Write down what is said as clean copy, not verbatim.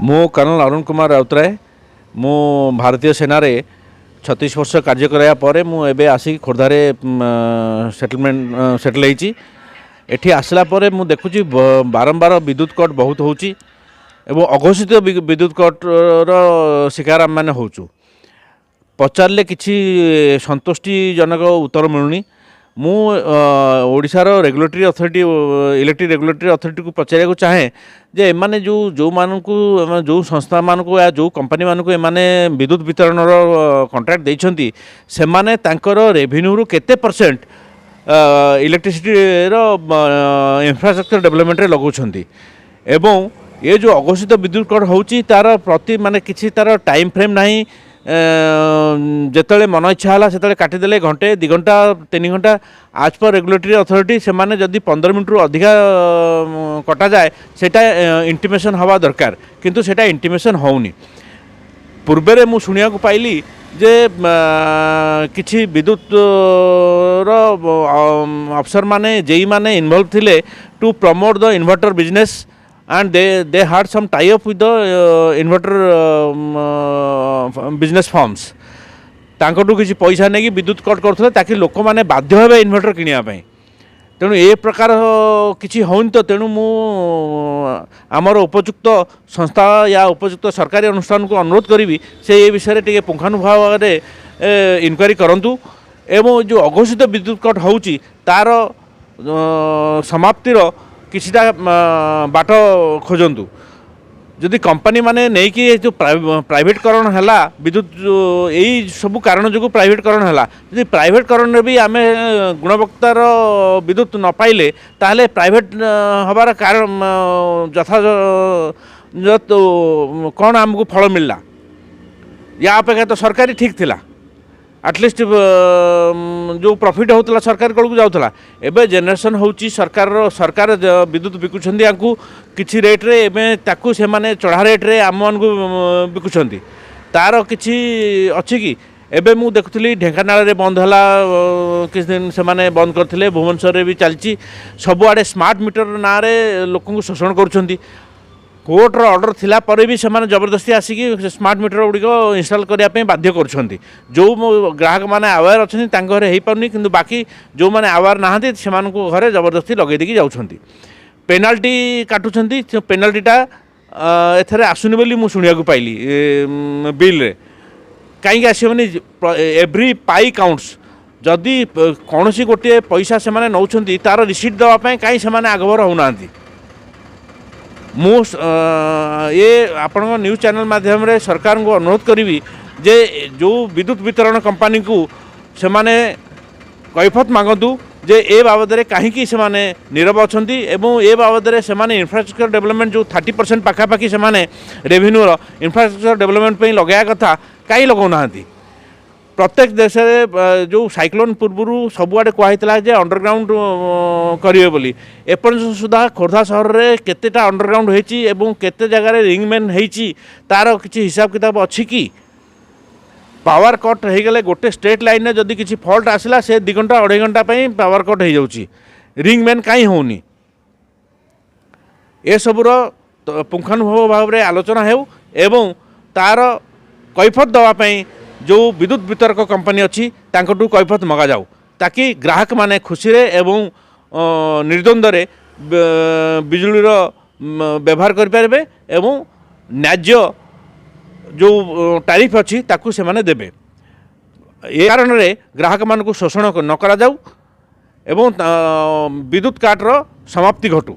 मु कर्नल अरुण कुमार राउतराय मु भारतीय सेना रे 36 वर्ष कार्य कराया परे मु एबे आसी खोर्धारे सेटल होइची। एठी आसला परे मु देखुची बारंबार विद्युत कट बहुत होउची एवं अघोषित विद्युत कट रो शिकार आम माने होउचु। पचारे किसी संतुष्टिजनक उत्तर मिलूनी। मु ओडिशार regulatory authority electric regulatory authority को पचारे चाहे जे एमाने जो मानकु जो संस्था मानकु या जो कंपनी मानकु एमाने विद्युत वितरण कॉन्ट्रैक्ट देइछंती से माने तांकर रेवेन्यू रु केते परसेंट इलेक्ट्रिसिटी रो इंफ्रास्ट्रक्चर डेवलपमेंट रे लगाउछंती एवं ये जो अघोषित विद्युत कट होउची तार प्रति माने किछि तार टाइम फ्रेम नाही। जिते मन इच्छा है से काटिदेले घंटे 2 घंटा 3 घंटा आज पर रेगुलेटरी अथॉरिटी से माने जदि 15 मिनट रु अधिका कटा जाए सेटा इंटिमेशन हवा दरकार किंतु सेटा इंटिमेशन होउनी। पूर्वे मु शुणिया को पाइली जे किछि विद्युत रो अफसर माने जेई माने इन्वॉल्व थिले to promote the inverter business and they had some tie up with the inverter business firms। तांकटू किसी पैसा नहीं कि विद्युत कट करते ताकि लोक मैंने बाध्य हे इन्वर्टर किनिया तेणु ए प्रकार किसी होनी। तो तेणु मु आमर उपयुक्त संस्था या उपयुक्त सरकारी अनुष्ठान को अनुरोध करी से ये विषय टे पुंखानुभाव इनक्वारी करंतु एवं जो अघोषित विद्युत कट होउची तार समाप्तिर किछिटा बाट खोजंतु। जदि कंपनी माने नहीं कि जो प्राइवेटकरण हैला विद्युत यही सब कारण जो प्राइवेटकरण हैला जदि प्राइवेटकरण भी आम गुणवत्तार विद्युत न पाइले ताहले प्राइवेट हबार कारण यथायथ कौन आमको फल मिलला या अपेक्षा तो सरकारी ठीक थिला एटलिस्ट जो प्रॉफिट होता सरकार कल को जाऊला। एबे जनरेशन होची सरकार विद्युत बिकुछंती आंकु किछि रेट रे एबे ताकु से माने चढ़ा रेट रे आम मान को बिकुछंती तार किछि अछि कि एबे मु देखुथली ढेंकानाल रे बंद हला किछ दिन से माने बंद करथिले भुवनेश्वर रे भी चलची सब आडे स्मार्ट मीटर ना रे लोकन को शोषण करूछंती। कोर्टर ऑर्डर थिला परे भी सेमाने जबरदस्ती आसिकी स्मार्ट मीटर गुड़िक इनस्टॉल करने बाध्य करुछंती। जो ग्राहक माने अवेयर अच्छे घरे हो पारनी किंतु बाकी जो माने अवेयर नहांती सेमानकु घरे जबरदस्ती लगे देकी जाउछंती पेनाल्टी काटुछंती। पेनाल्टीटा एथरे आसुनी बोली मु शुणिया को पाइली बिल रे कहीं आसबनी एव्री पाई काउंट्स। जदि कौन गोटे पैसा से नौछंती तार रिसीट देवाई कहीं से आगभर होना। मु ये आपण न्यूज चैनल माध्यम रे सरकार को अनुरोध करी जे जो विद्युत वितरण कंपनी को से माने कैफत मागतु जे ए बाबद रे कहीं से माने नीरव अछंती एवं ए बाबद रे से माने इंफ्रास्ट्रक्चर डेवलपमेंट जो 30% पाखापाखि से माने रेवेन्यू रो इंफ्रास्ट्रक्चर डेवलपमेंट पे लगाया कथा कहीं लगाउ नाहंती। प्रत्येक देश में जो साइक्लोन पूर्व सबुआडे कहला जे अंडरग्राउंड करेंगे बोली एपर्यंत सुधा खोर्धा सहर में केतेटा अंडरग्राउंड होती एवं केते जगह रिंगमेन होती तार किसी हिसाब किताब अच्छी कि पावर कट हो गले गोटे स्ट्रेट लाइन में जदि किसी फॉल्ट आसला से 2 घंटा 2.5 घंटा पावर कट हो जाउची रिंगमेन कहीं होनी। ए सबुर पुंखानुभाव भाव में आलोचना हो एवं तार कैफत दवापाई जो विद्युत वितरक कंपनी अच्छी तांकटू कैफत मगा जाऊ ताकि ग्राहक माने खुशी रे एवं निर्द्वंद्व बिजुलीर व्यवहार करें एवं न्याज्य जो टैरिफ अच्छी ताकू से माने देबे। ए कारण रे ग्राहक मान को शोषण न करा जाऊ एवं विद्युत काट रो समाप्ति घटू।